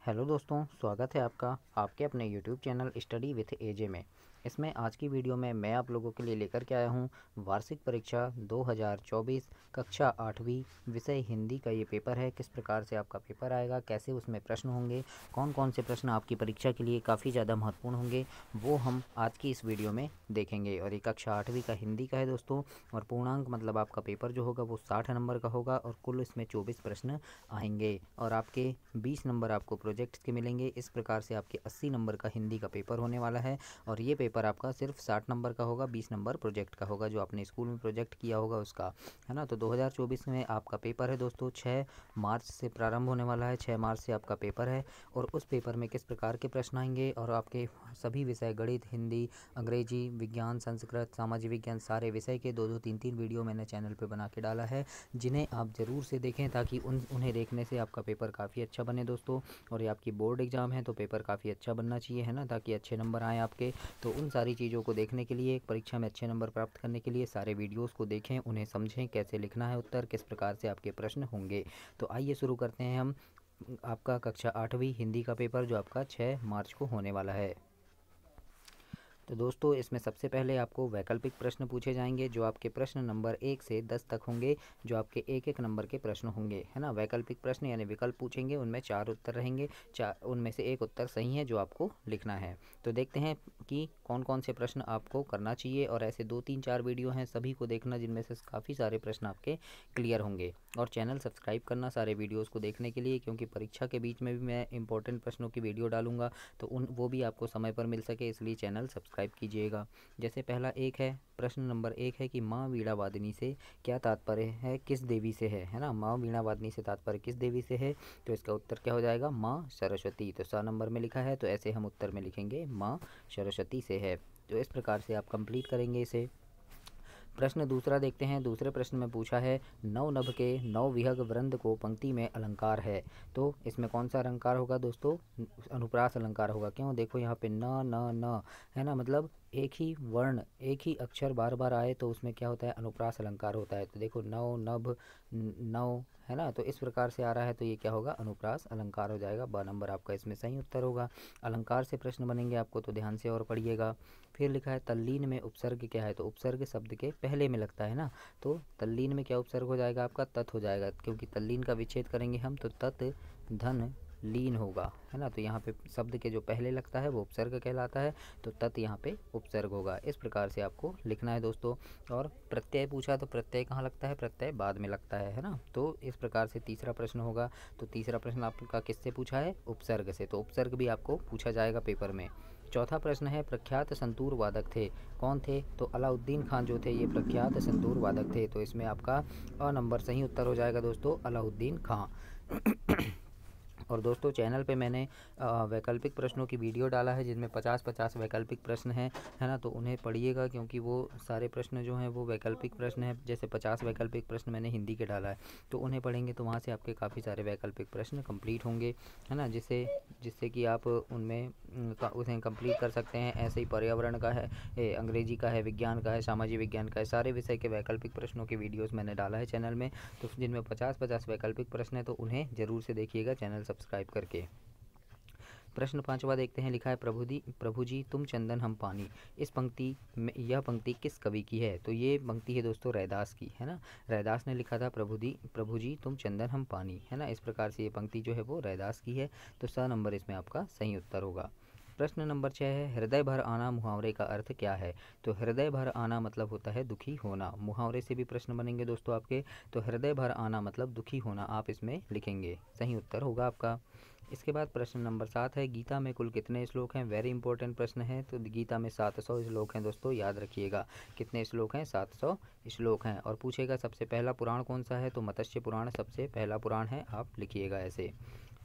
Hello दोस्तों, स्वागत है आपका आपके अपने यूट्यूब चैनल स्टडी विथ एजे में। इसमें आज की वीडियो में मैं आप लोगों के लिए लेकर के आया हूं वार्षिक परीक्षा 2024 कक्षा 8वीं विषय हिंदी का ये पेपर है। किस प्रकार से आपका पेपर आएगा, कैसे उसमें प्रश्न होंगे, कौन कौन से प्रश्न आपकी परीक्षा के लिए काफ़ी ज़्यादा महत्वपूर्ण होंगे, वो हम आज की इस वीडियो में देखेंगे। और ये कक्षा 8वीं का हिंदी का है दोस्तों, और पूर्णांक मतलब आपका पेपर जो होगा वो 60 नंबर का होगा और कुल इसमें 24 प्रश्न आएंगे और आपके 20 नंबर आपको प्रोजेक्ट के मिलेंगे। इस प्रकार से आपके 80 नंबर का हिंदी का पेपर होने वाला है और ये पेपर आपका सिर्फ 60 नंबर का होगा, 20 नंबर प्रोजेक्ट का होगा जो आपने स्कूल में प्रोजेक्ट किया होगा उसका, है ना। तो 2024 में आपका पेपर है दोस्तों, 6 मार्च से प्रारंभ होने वाला है। 6 मार्च से आपका पेपर है और उस पेपर में किस प्रकार के प्रश्न आएंगे और आपके सभी विषय गणित, हिंदी, अंग्रेजी, विज्ञान, संस्कृत, सामाजिक विज्ञान, सारे विषय के 2-2, 3-3 वीडियो मैंने चैनल पे बना के डाला है, जिन्हें आप ज़रूर से देखें ताकि उन्हें देखने से आपका पेपर काफ़ी अच्छा बने दोस्तों। और ये आपकी बोर्ड एग्ज़ाम है तो पेपर काफ़ी अच्छा बनना चाहिए, है ना, ताकि अच्छे नंबर आएँ आपके। तो उन सारी चीज़ों को देखने के लिए, परीक्षा में अच्छे नंबर प्राप्त करने के लिए सारे वीडियोस को देखें, उन्हें समझें, कैसे लिखना है उत्तर, किस प्रकार से आपके प्रश्न होंगे। तो आइए शुरू करते हैं हम आपका कक्षा 8वीं हिंदी का पेपर जो आपका 6 मार्च को होने वाला है। तो दोस्तों इसमें सबसे पहले आपको वैकल्पिक प्रश्न पूछे जाएंगे जो आपके प्रश्न नंबर 1 से 10 तक होंगे, जो आपके एक एक नंबर के प्रश्न होंगे, है ना। वैकल्पिक प्रश्न यानी विकल्प पूछेंगे, उनमें 4 उत्तर रहेंगे, उनमें से एक उत्तर सही है जो आपको लिखना है। तो देखते हैं कि कौन कौन से प्रश्न आपको करना चाहिए और ऐसे 2-3-4 वीडियो हैं, सभी को देखना जिनमें से काफ़ी सारे प्रश्न आपके क्लियर होंगे। और चैनल सब्सक्राइब करना सारे वीडियोज़ को देखने के लिए, क्योंकि परीक्षा के बीच में भी मैं इंपॉर्टेंट प्रश्नों की वीडियो डालूंगा तो वो भी आपको समय पर मिल सके, इसलिए चैनल सब्सक्राइब कीजिएगा। जैसे पहला एक है, प्रश्न नंबर 1 है कि माँ वीणा वादिनी से क्या तात्पर्य है, किस देवी से है ना। माँ वीणा वादिनी से तात्पर्य किस देवी से है, तो इसका उत्तर क्या हो जाएगा, माँ सरस्वती। तो 100 नंबर में लिखा है तो ऐसे हम उत्तर में लिखेंगे माँ सरस्वती से है। तो इस प्रकार से आप कंप्लीट करेंगे इसे। प्रश्न दूसरा देखते हैं। दूसरे प्रश्न में पूछा है नौ नभ के 9 विहग वृंद को पंक्ति में अलंकार है, तो इसमें कौन सा अलंकार होगा दोस्तों, अनुप्रास अलंकार होगा। क्यों, देखो यहाँ पे न न न है ना, मतलब एक ही वर्ण, एक ही अक्षर बार बार आए तो उसमें क्या होता है, अनुप्रास अलंकार होता है। तो देखो नौ नभ नौ, है ना, तो इस प्रकार से आ रहा है तो ये क्या होगा, अनुप्रास अलंकार हो जाएगा। 2 नंबर आपका इसमें सही उत्तर होगा। अलंकार से प्रश्न बनेंगे आपको तो ध्यान से और पढ़िएगा। फिर लिखा है तल्लीन में उपसर्ग क्या है, तो उपसर्ग शब्द के पहले में लगता है ना, तो तल्लीन में क्या उपसर्ग हो जाएगा आपका, तत् हो जाएगा, क्योंकि तल्लीन का विच्छेद करेंगे हम तो तत् धन लीन होगा, है ना। तो यहाँ पे शब्द के जो पहले लगता है वो उपसर्ग कहलाता है, तो तत् यहाँ पे उपसर्ग होगा। इस प्रकार से आपको लिखना है दोस्तों। और प्रत्यय पूछा तो प्रत्यय कहाँ लगता है, प्रत्यय बाद में लगता है ना। तो इस प्रकार से तीसरा प्रश्न होगा। तो तीसरा प्रश्न आपका किससे पूछा है, उपसर्ग से, तो उपसर्ग भी आपको पूछा जाएगा पेपर में। चौथा प्रश्न है प्रख्यात संतूर वादक थे, कौन थे, तो अलाउद्दीन खान जो थे ये प्रख्यात संतूर वादक थे। तो इसमें आपका अ नंबर सही उत्तर हो जाएगा दोस्तों, अलाउद्दीन खां। और दोस्तों चैनल पे मैंने वैकल्पिक प्रश्नों की वीडियो डाला है जिनमें 50-50 वैकल्पिक प्रश्न हैं, है ना। तो उन्हें पढ़िएगा क्योंकि वो सारे प्रश्न जो हैं वो वैकल्पिक प्रश्न हैं। जैसे 50 वैकल्पिक प्रश्न मैंने हिंदी के डाला है, तो उन्हें पढ़ेंगे तो वहाँ से आपके काफ़ी सारे वैकल्पिक प्रश्न कंप्लीट होंगे, है ना, जिससे कि आप उनमें उसे कंप्लीट कर सकते हैं। ऐसे ही पर्यावरण का है, अंग्रेजी का है, विज्ञान का है, सामाजिक विज्ञान का है, सारे विषय के वैकल्पिक प्रश्नों की वीडियोज़ मैंने डाला है चैनल में। तो जिनमें 50-50 वैकल्पिक प्रश्न है तो उन्हें ज़रूर से देखिएगा चैनल सब्सक्राइब करके। प्रश्न 5वां देखते हैं। लिखा है प्रभु जी तुम चंदन हम पानी, इस पंक्ति में यह पंक्ति किस कवि की है, तो ये पंक्ति है दोस्तों रैदास की, है ना। रैदास ने लिखा था प्रभु जी तुम चंदन हम पानी, है ना। इस प्रकार से ये पंक्ति जो है वो रैदास की है। तो 100 नंबर इसमें आपका सही उत्तर होगा। प्रश्न नंबर 6 है हृदय भर आना मुहावरे का अर्थ क्या है, तो हृदय भर आना मतलब होता है दुखी होना। मुहावरे से भी प्रश्न बनेंगे दोस्तों आपके, तो हृदय भर आना मतलब दुखी होना आप इसमें लिखेंगे, सही उत्तर होगा आपका। इसके बाद प्रश्न नंबर 7 है गीता में कुल कितने श्लोक हैं, वेरी इंपॉर्टेंट प्रश्न है। तो गीता में 700 श्लोक हैं दोस्तों, याद रखिएगा कितने श्लोक हैं, 700 श्लोक हैं। और पूछेगा सबसे पहला पुराण कौन सा है, तो मत्स्य पुराण सबसे पहला पुराण है, आप लिखिएगा ऐसे।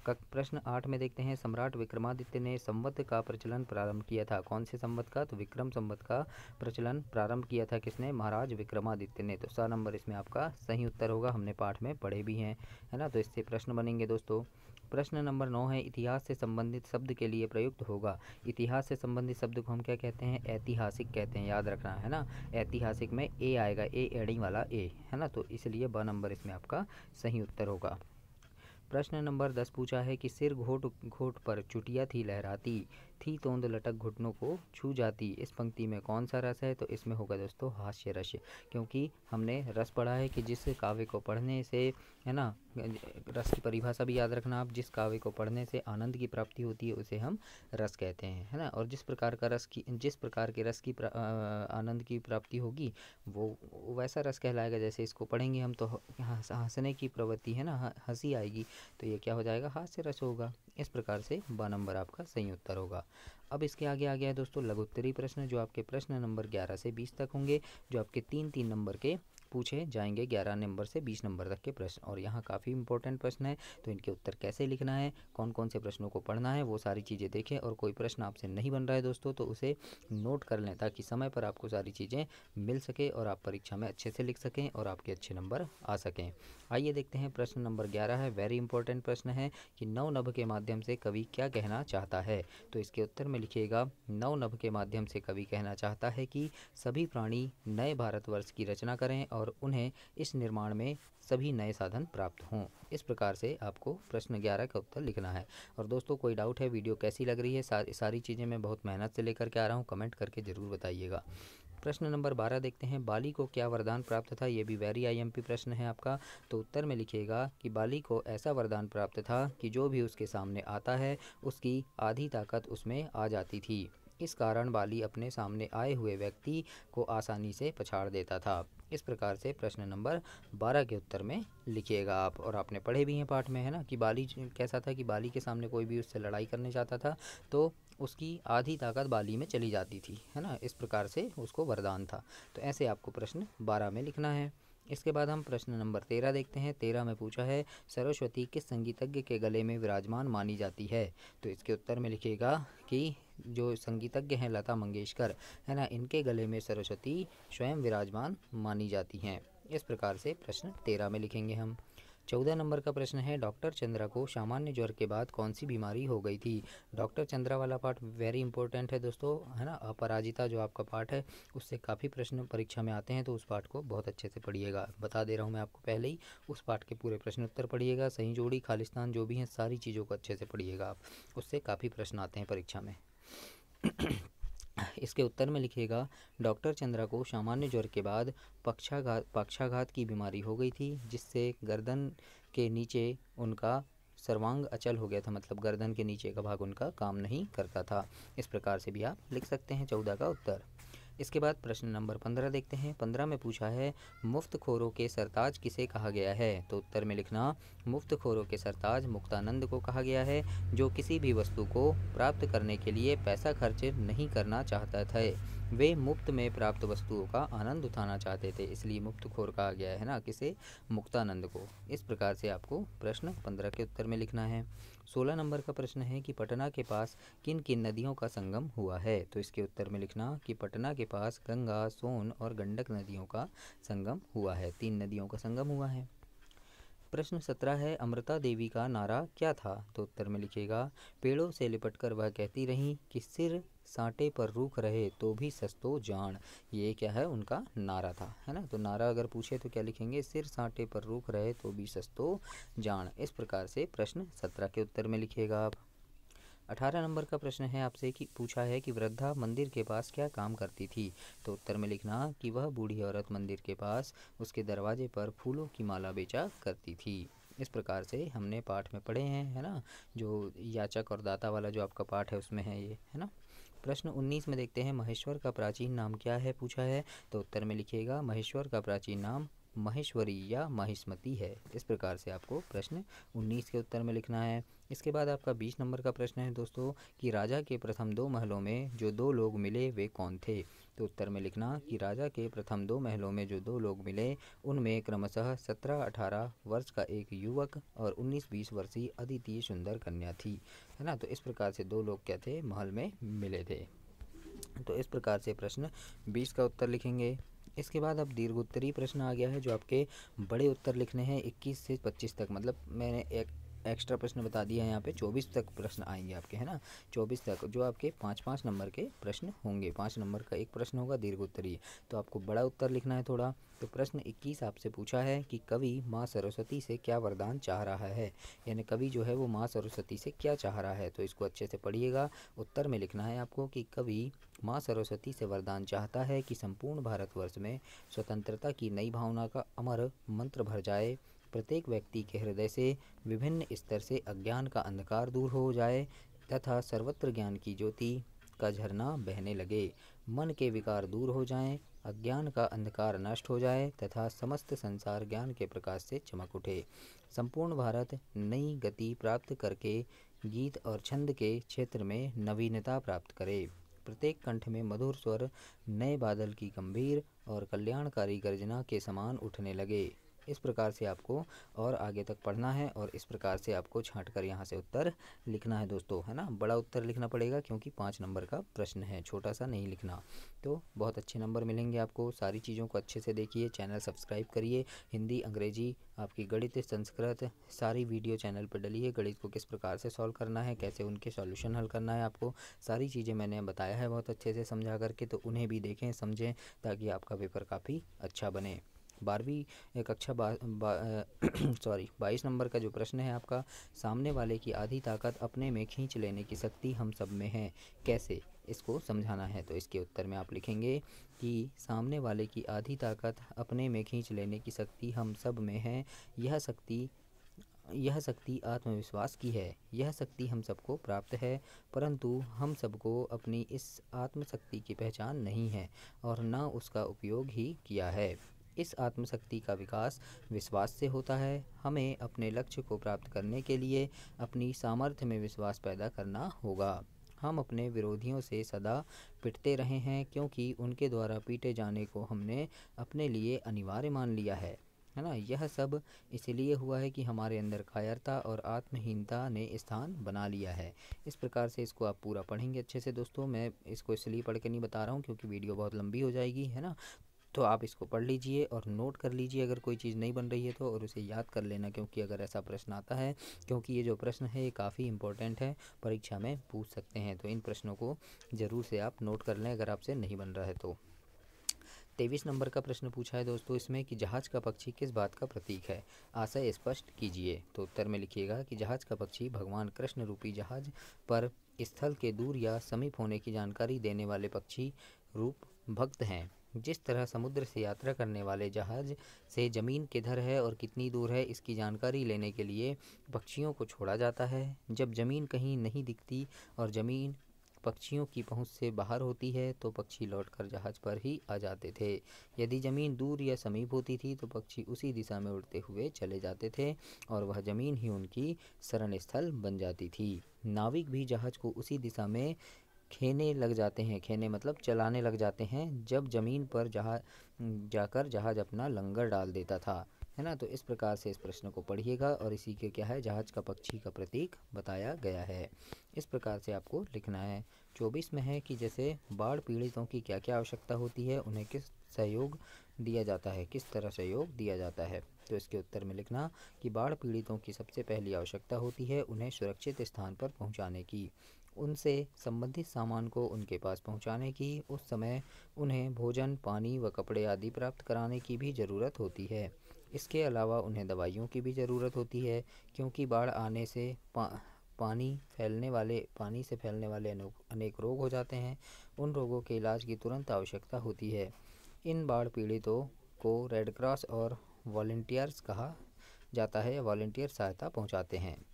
प्रश्न 8 में देखते हैं सम्राट विक्रमादित्य ने संवत का प्रचलन प्रारंभ किया था, कौन से संवत का, तो विक्रम संवत का प्रचलन प्रारंभ किया था किसने, महाराज विक्रमादित्य ने। तो 100 नंबर इसमें आपका सही उत्तर होगा, हमने पाठ में पढ़े भी हैं, है ना। तो इससे प्रश्न बनेंगे दोस्तों। प्रश्न नंबर 9 है इतिहास से संबंधित शब्द के लिए प्रयुक्त होगा। इतिहास से संबंधित शब्द को हम क्या कहते हैं, ऐतिहासिक कहते हैं, याद रखना है ना। ऐतिहासिक में ए आएगा, ए एडिंग वाला ए, है ना। तो इसलिए 2 नंबर इसमें आपका सही उत्तर होगा। प्रश्न नंबर 10 पूछा है कि सिर घोट घोट पर चुटिया थी लहराती, थी तोंद लटक घुटनों को छू जाती। इस पंक्ति में कौन सा रस है? तो इसमें होगा दोस्तों हास्य रस, क्योंकि हमने रस पढ़ा है कि जिस काव्य को पढ़ने से, है ना, रस की परिभाषा भी याद रखना आप, जिस काव्य को पढ़ने से आनंद की प्राप्ति होती है उसे हम रस कहते हैं, है ना। और जिस प्रकार के रस की आनंद की प्राप्ति होगी वो वैसा रस कहलाएगा। जैसे इसको पढ़ेंगे हम तो हंसने की प्रवृत्ति, है ना, हंसी आएगी, तो ये क्या हो जाएगा? हास्य रस होगा। इस प्रकार से ब नंबर आपका सही उत्तर होगा। अब इसके आगे आ गया है दोस्तों लघुत्तरी प्रश्न, जो आपके प्रश्न नंबर 11 से 20 तक होंगे, जो आपके 3-3 नंबर के पूछे जाएंगे 11 नंबर से 20 नंबर तक के प्रश्न। और यहाँ काफ़ी इंपॉर्टेंट प्रश्न है, तो इनके उत्तर कैसे लिखना है, कौन कौन से प्रश्नों को पढ़ना है, वो सारी चीज़ें देखें। और कोई प्रश्न आपसे नहीं बन रहा है दोस्तों तो उसे नोट कर लें, ताकि समय पर आपको सारी चीज़ें मिल सके और आप परीक्षा में अच्छे से लिख सकें और आपके अच्छे नंबर आ सकें। आइए देखते हैं प्रश्न नंबर 11 है, वेरी इंपॉर्टेंट प्रश्न है कि नौ नभ के माध्यम से कवि क्या कहना चाहता है? तो इसके उत्तर में लिखिएगा, नौ नभ के माध्यम से कवि कहना चाहता है कि सभी प्राणी नए भारतवर्ष की रचना करें और उन्हें इस निर्माण में सभी नए साधन प्राप्त हों। इस प्रकार से आपको प्रश्न 11 का उत्तर लिखना है। और दोस्तों कोई डाउट है, वीडियो कैसी लग रही है, सारी चीज़ें मैं बहुत मेहनत से लेकर के आ रहा हूँ, कमेंट करके ज़रूर बताइएगा। प्रश्न नंबर 12 देखते हैं, बाली को क्या वरदान प्राप्त था? ये भी वेरी आईएमपी प्रश्न है आपका। तो उत्तर में लिखिएगा कि बाली को ऐसा वरदान प्राप्त था कि जो भी उसके सामने आता है उसकी आधी ताकत उसमें आ जाती थी। इस कारण बाली अपने सामने आए हुए व्यक्ति को आसानी से पछाड़ देता था। इस प्रकार से प्रश्न नंबर 12 के उत्तर में लिखिएगा आप। और आपने पढ़े भी हैं पाठ में, है ना, कि बाली कैसा था, कि बाली के सामने कोई भी उससे लड़ाई करने जाता था तो उसकी आधी ताकत बाली में चली जाती थी, है ना। इस प्रकार से उसको वरदान था। तो ऐसे आपको प्रश्न 12 में लिखना है। इसके बाद हम प्रश्न नंबर 13 देखते हैं। 13 में पूछा है, सरस्वती किस संगीतज्ञ के गले में विराजमान मानी जाती है? तो इसके उत्तर में लिखिएगा कि जो संगीतज्ञ हैं लता मंगेशकर, है ना, इनके गले में सरस्वती स्वयं विराजमान मानी जाती हैं। इस प्रकार से प्रश्न 13 में लिखेंगे हम। 14 नंबर का प्रश्न है, डॉक्टर चंद्रा को सामान्य ज्वर के बाद कौन सी बीमारी हो गई थी? डॉक्टर चंद्रा वाला पार्ट वेरी इंपॉर्टेंट है दोस्तों, है ना। अपराजिता जो आपका पार्ट है उससे काफ़ी प्रश्न परीक्षा में आते हैं, तो उस पार्ट को बहुत अच्छे से पढ़िएगा। बता दे रहा हूँ मैं आपको पहले ही, उस पार्ट के पूरे प्रश्न उत्तर पढ़िएगा, सही जोड़ी खालिस्तान जो भी हैं सारी चीज़ों को अच्छे से पढ़िएगा आप, उससे काफ़ी प्रश्न आते हैं परीक्षा में। इसके उत्तर में लिखिएगा, डॉक्टर चंद्रा को सामान्य ज्वर के बाद पक्षाघात की बीमारी हो गई थी, जिससे गर्दन के नीचे उनका सर्वांग अचल हो गया था, मतलब गर्दन के नीचे का भाग उनका काम नहीं करता था। इस प्रकार से भी आप लिख सकते हैं 14 का उत्तर। इसके बाद प्रश्न नंबर 15 देखते हैं। 15 में पूछा है, मुफ्तखोरों के सरताज किसे कहा गया है? तो उत्तर में लिखना, मुफ्तखोरों के सरताज मुक्तानंद को कहा गया है, जो किसी भी वस्तु को प्राप्त करने के लिए पैसा खर्च नहीं करना चाहता था। वे मुफ्त में प्राप्त वस्तुओं का आनंद उठाना चाहते थे, इसलिए मुफ्तखोर कहा गया है ना, किसे? मुक्तानंद को। इस प्रकार से आपको प्रश्न 15 के उत्तर में लिखना है। 16 नंबर का प्रश्न है कि पटना के पास किन किन नदियों का संगम हुआ है? तो इसके उत्तर में लिखना कि पटना के पास गंगा, सोन और गंडक नदियों का संगम हुआ है, 3 नदियों का संगम हुआ है। प्रश्न 17 है, अमृता देवी का नारा क्या था? तो उत्तर में लिखिएगा, पेड़ों से लिपटकर वह कहती रहीं कि सिर साँटे पर रूख रहे तो भी सस्तो जान। ये क्या है? उनका नारा था, है ना। तो नारा अगर पूछे तो क्या लिखेंगे? सिर साँटे पर रूख रहे तो भी सस्तो जान। इस प्रकार से प्रश्न 17 के उत्तर में लिखिएगा आप। 18 नंबर का प्रश्न है आपसे कि पूछा है कि वृद्धा मंदिर के पास क्या काम करती थी? तो उत्तर में लिखना कि वह बूढ़ी औरत मंदिर के पास उसके दरवाजे पर फूलों की माला बेचा करती थी। इस प्रकार से हमने पाठ में पढ़े हैं, है ना, जो याचक और दाता वाला जो आपका पाठ है उसमें है ये, है ना। प्रश्न 19 में देखते हैं, महेश्वर का प्राचीन नाम क्या है? पूछा है। तो उत्तर में लिखिएगा, महेश्वर का प्राचीन नाम महेश्वरी या महिष्मती है। इस प्रकार से आपको प्रश्न 19 के उत्तर में लिखना है। इसके बाद आपका 20 नंबर का प्रश्न है दोस्तों कि राजा के प्रथम 2 महलों में जो 2 लोग मिले वे कौन थे? तो उत्तर में लिखना कि राजा के प्रथम 2 महलों में जो 2 लोग मिले उनमें क्रमशः 17-18 वर्ष का एक युवक और 19-20 वर्षीय अदिति सुंदर कन्या थी, है ना। तो इस प्रकार से 2 लोग क्या थे? महल में मिले थे। तो इस प्रकार से प्रश्न 20 का उत्तर लिखेंगे। इसके बाद अब दीर्घोत्तरी प्रश्न आ गया है, जो आपके बड़े उत्तर लिखने हैं 21 से 25 तक, मतलब मैंने एक एक्स्ट्रा प्रश्न बता दिया है यहाँ पे। 24 तक प्रश्न आएंगे आपके, है ना, 24 तक, जो आपके 5-5 नंबर के प्रश्न होंगे। 5 नंबर का एक प्रश्न होगा दीर्घ उत्तरीय, तो आपको बड़ा उत्तर लिखना है थोड़ा। तो प्रश्न 21 आपसे पूछा है कि कवि माँ सरस्वती से क्या वरदान चाह रहा है, यानी कवि जो है वो माँ सरस्वती से क्या चाह रहा है। तो इसको अच्छे से पढ़िएगा। उत्तर में लिखना है आपको कि कवि माँ सरस्वती से वरदान चाहता है कि संपूर्ण भारतवर्ष में स्वतंत्रता की नई भावना का अमर मंत्र भर जाए, प्रत्येक व्यक्ति के हृदय से विभिन्न स्तर से अज्ञान का अंधकार दूर हो जाए तथा सर्वत्र ज्ञान की ज्योति का झरना बहने लगे, मन के विकार दूर हो जाएं, अज्ञान का अंधकार नष्ट हो जाए तथा समस्त संसार ज्ञान के प्रकाश से चमक उठे, संपूर्ण भारत नई गति प्राप्त करके गीत और छंद के क्षेत्र में नवीनता प्राप्त करे, प्रत्येक कंठ में मधुर स्वर नए बादल की गंभीर और कल्याणकारी गर्जना के समान उठने लगे। इस प्रकार से आपको और आगे तक पढ़ना है और इस प्रकार से आपको छांट कर यहाँ से उत्तर लिखना है दोस्तों, है ना। बड़ा उत्तर लिखना पड़ेगा क्योंकि 5 नंबर का प्रश्न है, छोटा सा नहीं लिखना। तो बहुत अच्छे नंबर मिलेंगे आपको। सारी चीज़ों को अच्छे से देखिए, चैनल सब्सक्राइब करिए। हिंदी, अंग्रेजी, आपकी गणित, संस्कृत, सारी वीडियो चैनल पर डली है। गणित को किस प्रकार से सॉल्व करना है, कैसे उनके सॉल्यूशन हल करना है, आपको सारी चीज़ें मैंने बताया है बहुत अच्छे से समझा करके। तो उन्हें भी देखें, समझें, ताकि आपका पेपर काफ़ी अच्छा बने। 12वीं कक्षा 22 नंबर का जो प्रश्न है आपका, सामने वाले की आधी ताकत अपने में खींच लेने की शक्ति हम सब में है, कैसे, इसको समझाना है। तो इसके उत्तर में आप लिखेंगे कि सामने वाले की आधी ताकत अपने में खींच लेने की शक्ति हम सब में है, यह शक्ति आत्मविश्वास की है, यह शक्ति हम सबको प्राप्त है, परंतु हम सबको अपनी इस आत्मशक्ति की पहचान नहीं है और न उसका उपयोग ही किया है। इस आत्मशक्ति का विकास विश्वास से होता है। हमें अपने लक्ष्य को प्राप्त करने के लिए अपनी सामर्थ्य में विश्वास पैदा करना होगा। हम अपने विरोधियों से सदा पिटते रहे हैं क्योंकि उनके द्वारा पीटे जाने को हमने अपने लिए अनिवार्य मान लिया है ना। यह सब इसलिए हुआ है कि हमारे अंदर कायरता और आत्महीनता ने स्थान बना लिया है। इस प्रकार से इसको आप पूरा पढ़ेंगे अच्छे से दोस्तों। मैं इसको इसलिए पढ़ के नहीं बता रहा हूँ क्योंकि वीडियो बहुत लंबी हो जाएगी, है ना। तो आप इसको पढ़ लीजिए और नोट कर लीजिए अगर कोई चीज़ नहीं बन रही है तो, और उसे याद कर लेना, क्योंकि अगर ऐसा प्रश्न आता है, क्योंकि ये जो प्रश्न है ये काफ़ी इंपॉर्टेंट है, परीक्षा में पूछ सकते हैं। तो इन प्रश्नों को ज़रूर से आप नोट कर लें अगर आपसे नहीं बन रहा है तो। 23 नंबर का प्रश्न पूछा है दोस्तों इसमें कि जहाज़ का पक्षी किस बात का प्रतीक है, आशय स्पष्ट कीजिए। तो उत्तर में लिखिएगा कि जहाज़ का पक्षी भगवान कृष्ण रूपी जहाज़ पर स्थल के दूर या समीप होने की जानकारी देने वाले पक्षी रूप भक्त हैं। जिस तरह समुद्र से यात्रा करने वाले जहाज़ से ज़मीन किधर है और कितनी दूर है इसकी जानकारी लेने के लिए पक्षियों को छोड़ा जाता है, जब ज़मीन कहीं नहीं दिखती और ज़मीन पक्षियों की पहुंच से बाहर होती है तो पक्षी लौटकर जहाज़ पर ही आ जाते थे। यदि ज़मीन दूर या समीप होती थी तो पक्षी उसी दिशा में उड़ते हुए चले जाते थे और वह ज़मीन ही उनकी शरण स्थल बन जाती थी। नाविक भी जहाज़ को उसी दिशा में खेने लग जाते हैं, खेने मतलब चलाने लग जाते हैं, जब ज़मीन पर जाकर जहाज़ अपना लंगर डाल देता था, है ना। तो इस प्रकार से इस प्रश्न को पढ़िएगा और इसी के क्या है, जहाज़ का पक्षी का प्रतीक बताया गया है। इस प्रकार से आपको लिखना है। 24 में है कि जैसे बाढ़ पीड़ितों की क्या क्या आवश्यकता होती है, उन्हें किस सहयोग दिया जाता है, किस तरह सहयोग दिया जाता है। तो इसके उत्तर में लिखना कि बाढ़ पीड़ितों की सबसे पहली आवश्यकता होती है उन्हें सुरक्षित स्थान पर पहुंचाने की, उनसे संबंधित सामान को उनके पास पहुंचाने की, उस समय उन्हें भोजन, पानी व कपड़े आदि प्राप्त कराने की भी ज़रूरत होती है। इसके अलावा उन्हें दवाइयों की भी ज़रूरत होती है, क्योंकि बाढ़ आने से पानी से फैलने वाले अनेक रोग हो जाते हैं। उन रोगों के इलाज की तुरंत आवश्यकता होती है। इन बाढ़ पीड़ितों को रेड क्रॉस और वॉलंटियर्स कहा जाता है, वॉलंटियर सहायता पहुंचाते हैं।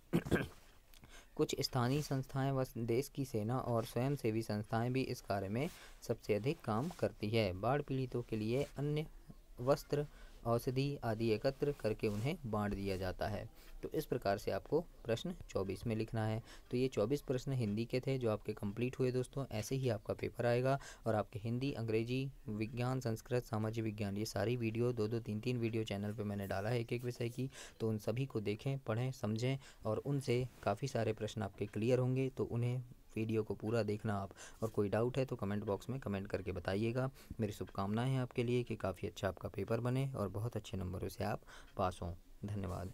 कुछ स्थानीय संस्थाएं व देश की सेना और स्वयंसेवी संस्थाएं भी इस कार्य में सबसे अधिक काम करती है। बाढ़ पीड़ितों के लिए अन्न, वस्त्र, औषधि आदि एकत्र करके उन्हें बांट दिया जाता है। तो इस प्रकार से आपको प्रश्न 24 में लिखना है। तो ये 24 प्रश्न हिंदी के थे जो आपके कंप्लीट हुए दोस्तों। ऐसे ही आपका पेपर आएगा और आपके हिंदी, अंग्रेजी, विज्ञान, संस्कृत, सामाजिक विज्ञान, ये सारी वीडियो 2-2, 3-3 वीडियो चैनल पे मैंने डाला है एक एक विषय की। तो उन सभी को देखें, पढ़ें, समझें और उनसे काफ़ी सारे प्रश्न आपके क्लियर होंगे। तो उन्हें वीडियो को पूरा देखना आप, और कोई डाउट है तो कमेंट बॉक्स में कमेंट करके बताइएगा। मेरी शुभकामनाएं हैं आपके लिए कि काफ़ी अच्छा आपका पेपर बने और बहुत अच्छे नंबरों से आप पास हों। धन्यवाद।